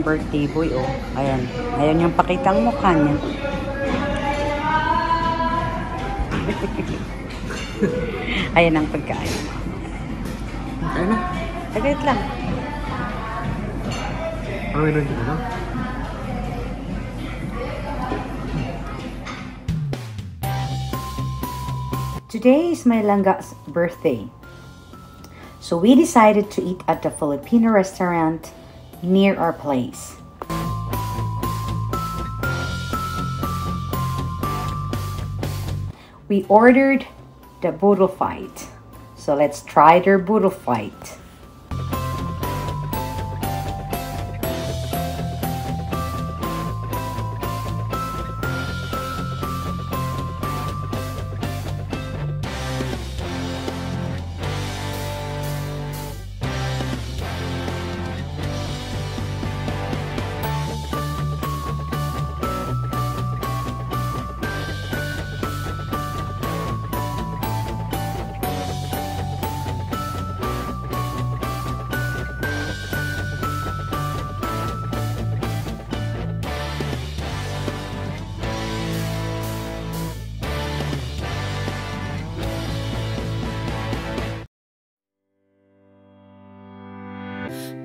birthday boy, oh. Ayan. Ayan yung pakitang mukha niya. Ayan ang pagkain. Ayan na. Agad lang. Ano yun dito na? Today is my langga's birthday. So we decided to eat at the Filipino restaurant near our place. We ordered the boodle fight. So let's try their boodle fight.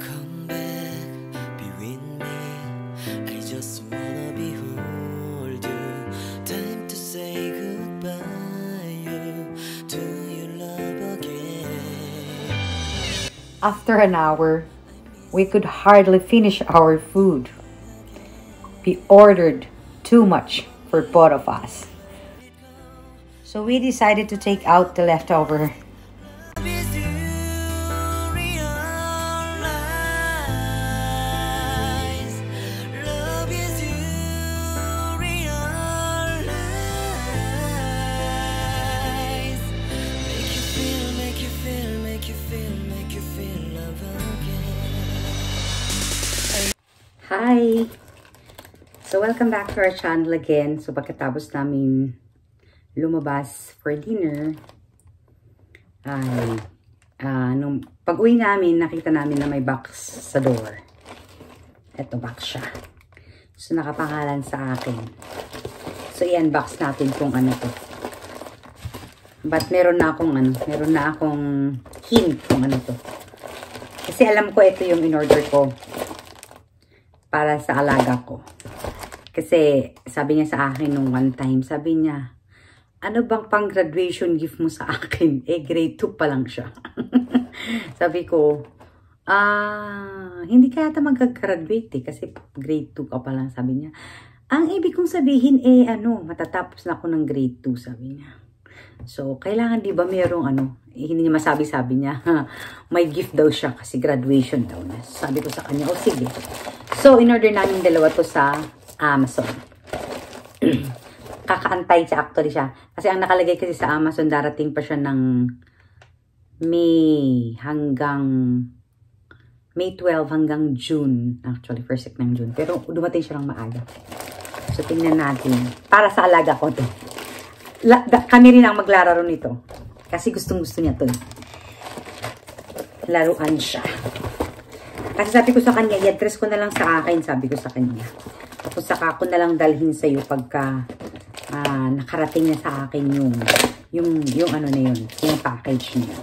Come back, be with me. I just wanna behold you. Time to say goodbye. Do you love again? After an hour, we could hardly finish our food. We ordered too much for both of us. So we decided to take out the leftover. Hi! So welcome back to our channel again. So pagkatapos namin lumabas for dinner, ay nung pag-uwi namin, nakita namin na may box sa door. Ito, box siya. So nakapangalan sa akin. So i-unbox natin kung ano to. But meron na akong hint kung ano to. Kasi alam ko ito yung in-order ko para sa alaga ko. Kasi sabi niya sa akin nung one time, sabi niya, ano bang pang graduation gift mo sa akin? Grade 2 pa lang siya. Sabi ko, hindi ka yata mag-graduate kasi grade 2 ka pa lang, sabi niya. Ang ibig kong sabihin, matatapos na ako ng grade 2, sabi niya. So, kailangan di ba mayroong hindi niya masabi, sabi niya, may gift daw siya kasi graduation daw na. Sabi ko sa kanya, sige. So, in-order namin dalawa to sa Amazon. Kakaantay siya, actually siya. Kasi ang nakalagay kasi sa Amazon, darating pa siya ng May 12 hanggang June. Actually, first week ng June. Pero dumating siya ng maaga. So, tingnan natin. Para sa alaga ko to. Kami rin ang maglalaro nito. Kasi gustong-gusto niya to. Laruan siya. Kasi sabi ko sa kanya, i-address ko na lang sa akin, sabi ko sa kanya. Tapos saka ko na lang dalhin sa'yo pagka nakarating na sa akin yung ano na yun, yung package niya.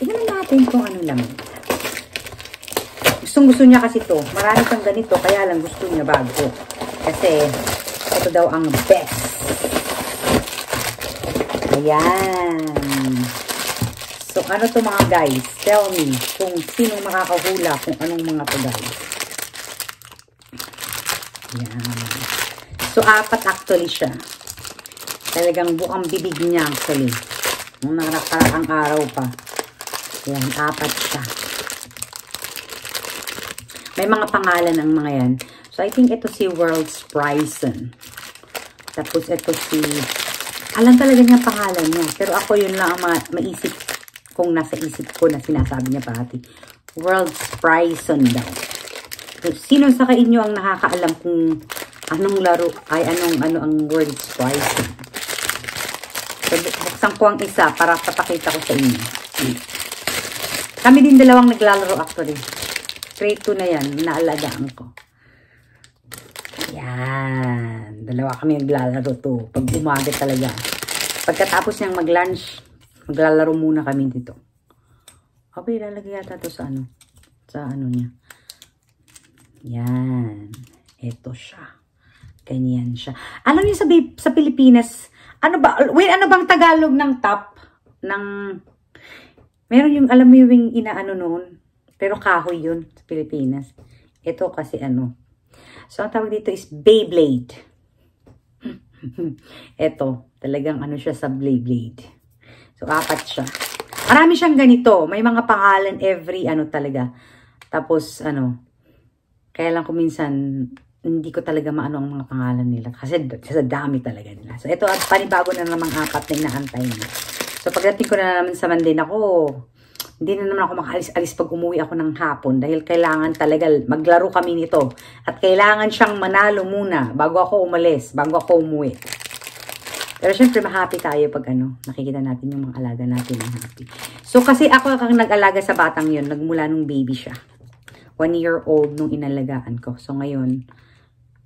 Tingnan natin kung ano lang. Gustong-gusto niya kasi to. Marami kang ganito, kaya lang gusto niya bago. Kasi ito daw ang best. Ayan. So, ano to mga guys? Tell me kung sinong makakahula kung anong mga to guys. Ayan. So, 4 actually siya. Talagang bukang bibig niya actually. Nung nakaraang araw pa. Ayan, 4 siya. May mga pangalan ang mga yan. So, I think ito si World's Bryson. Tapos ito si... Alam talaga niya pangalan niya. Pero ako yun lang ang maisip kung nasa isip ko na sinasabi niya pati. World's Bryson daw. So, sino sa inyo ang nakakaalam kung anong laro, ay ano ang World's Bryson? So, buksan ko ang isa para papakita ko sa inyo. Kami din dalawang naglalaro actually. Grade 2 na yan. Naalagaan ko. Yan. Dalawa kami naglalaro to. Pag umaga talaga. Pagkatapos niyang mag-lunch, maglalaro muna kami dito. Okay, lalagay yata to sa ano. Sa ano niya. Yan. Ito siya. Ganyan siya. Alam niyo sa Pilipinas, ano bang Tagalog ng top? Meron yung, alam mo yung inaano noon. Pero kahoy yun sa Pilipinas. Ito kasi ano. So, ang tawag dito is Beyblade. Ito, talagang ano siya sa Beyblade. So, 4 siya. Marami siyang ganito. May mga pangalan every ano talaga. Tapos, ano, kaya lang kung minsan, hindi ko talaga maano ang mga pangalan nila. Kasi sa dami talaga nila. So, ito at panibago na namang 4 na inaantay niya. So, pagdating ko na naman sa Manila ko, hindi na naman ako makaalis-alis pag umuwi ako ng hapon dahil kailangan talaga maglaro kami nito. At kailangan siyang manalo muna bago ako umalis, bago ako umuwi. Pero syempre, ma-happy tayo pag ano, nakikita natin yung mga alaga natin ng happy. So, kasi ako ang nag-alaga sa batang yun, nagmula nung baby siya. 1 year old nung inalagaan ko. So, ngayon,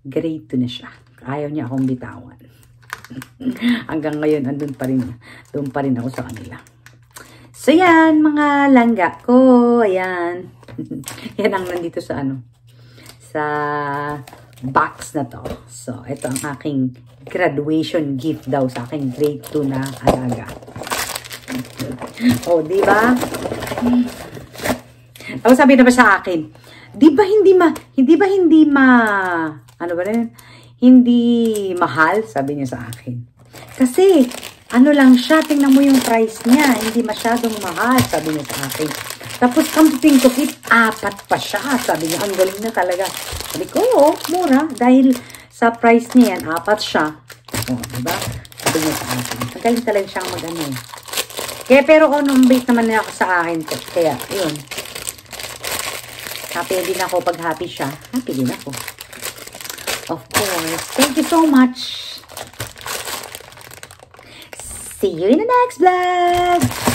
grade 2 na siya. Ayaw niya akong bitawan. Hanggang ngayon, andun pa rin. Doon pa rin ako sa kanila. So, yan, mga langga ko. Ayan. Yan ang nandito sa ano. Sa box na to. So, ito ang aking graduation gift daw sa aking grade 2 na alaga. O, diba? Tapos sabi na ba sa akin, ano ba rin? Hindi mahal, sabi niya sa akin. Kasi, ano lang siya, tingnan mo yung price niya. Hindi masyadong mahal, sabi niya sa akin. Tapos, come to think of it, 4 pa siya. Sabi niya, ang galing na talaga. Sabi ko, oo, mura. Dahil sa price niya yan, 4 siya. O, diba? Sabi niya sa akin. Ang galing talaga siyang mag-ano. Kaya, pero bait naman niya ako sa akin. Kaya, yun. Happy din ako pag happy siya. Happy din ako. Of course. Thank you so much. See you in the next vlog.